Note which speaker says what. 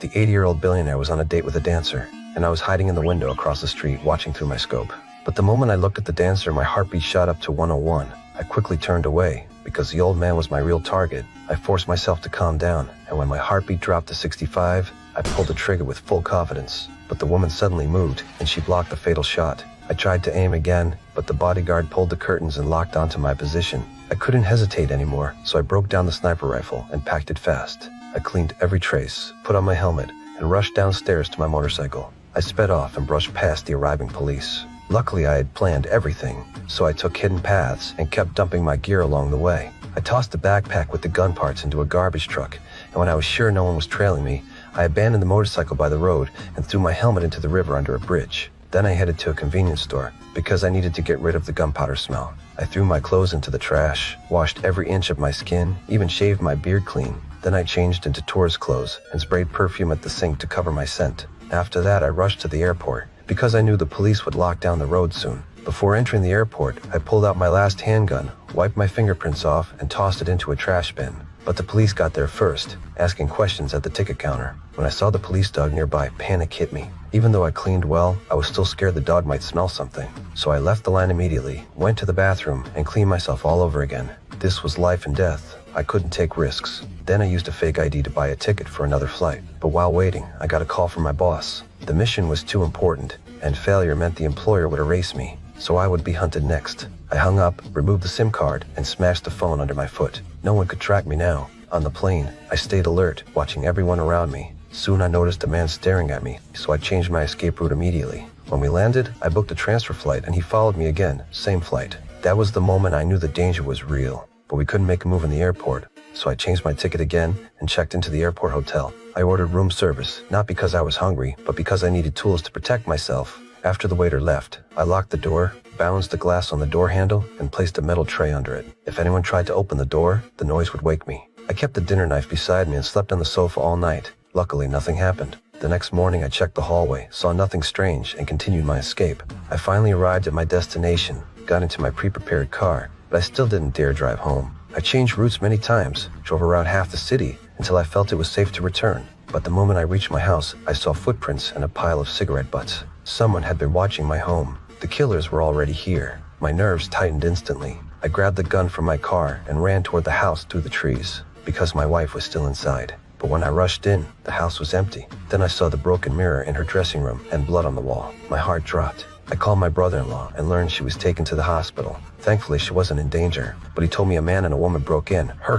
Speaker 1: The 80-year-old billionaire was on a date with a dancer, and I was hiding in the window across the street watching through my scope. But the moment I looked at the dancer, my heartbeat shot up to 101. I quickly turned away, because the old man was my real target. I forced myself to calm down, and when my heartbeat dropped to 65, I pulled the trigger with full confidence. But the woman suddenly moved, and she blocked the fatal shot. I tried to aim again, but the bodyguard pulled the curtains and locked onto my position. I couldn't hesitate anymore, so I broke down the sniper rifle and packed it fast. I cleaned every trace, put on my helmet, and rushed downstairs to my motorcycle. I sped off and brushed past the arriving police. Luckily, I had planned everything, so I took hidden paths and kept dumping my gear along the way. I tossed the backpack with the gun parts into a garbage truck, and when I was sure no one was trailing me, I abandoned the motorcycle by the road and threw my helmet into the river under a bridge. Then I headed to a convenience store, because I needed to get rid of the gunpowder smell. I threw my clothes into the trash, washed every inch of my skin, even shaved my beard clean. Then I changed into tourist clothes and sprayed perfume at the sink to cover my scent. After that, I rushed to the airport, because I knew the police would lock down the road soon. Before entering the airport, I pulled out my last handgun, wiped my fingerprints off, and tossed it into a trash bin. But the police got there first, asking questions at the ticket counter. When I saw the police dog nearby, panic hit me. Even though I cleaned well, I was still scared the dog might smell something. So I left the line immediately, went to the bathroom, and cleaned myself all over again. This was life and death. I couldn't take risks. Then I used a fake ID to buy a ticket for another flight. But while waiting, I got a call from my boss. The mission was too important, and failure meant the employer would erase me, so I would be hunted next. I hung up, removed the SIM card, and smashed the phone under my foot. No one could track me now. On the plane, I stayed alert, watching everyone around me. Soon I noticed a man staring at me, so I changed my escape route immediately. When we landed, I booked a transfer flight and he followed me again, same flight. That was the moment I knew the danger was real, but we couldn't make a move in the airport, so I changed my ticket again and checked into the airport hotel. I ordered room service, not because I was hungry, but because I needed tools to protect myself. After the waiter left, I locked the door, balanced the glass on the door handle, and placed a metal tray under it. If anyone tried to open the door, the noise would wake me. I kept the dinner knife beside me and slept on the sofa all night. Luckily, nothing happened. The next morning, I checked the hallway, saw nothing strange, and continued my escape. I finally arrived at my destination, got into my pre-prepared car, but I still didn't dare drive home. I changed routes many times, drove around half the city, until I felt it was safe to return. But the moment I reached my house, I saw footprints and a pile of cigarette butts. Someone had been watching my home. The killers were already here. My nerves tightened instantly. I grabbed the gun from my car and ran toward the house through the trees, because my wife was still inside. But when I rushed in, the house was empty. Then I saw the broken mirror in her dressing room and blood on the wall. My heart dropped. I called my brother-in-law and learned she was taken to the hospital. Thankfully, she wasn't in danger, but he told me a man and a woman broke in, hurt her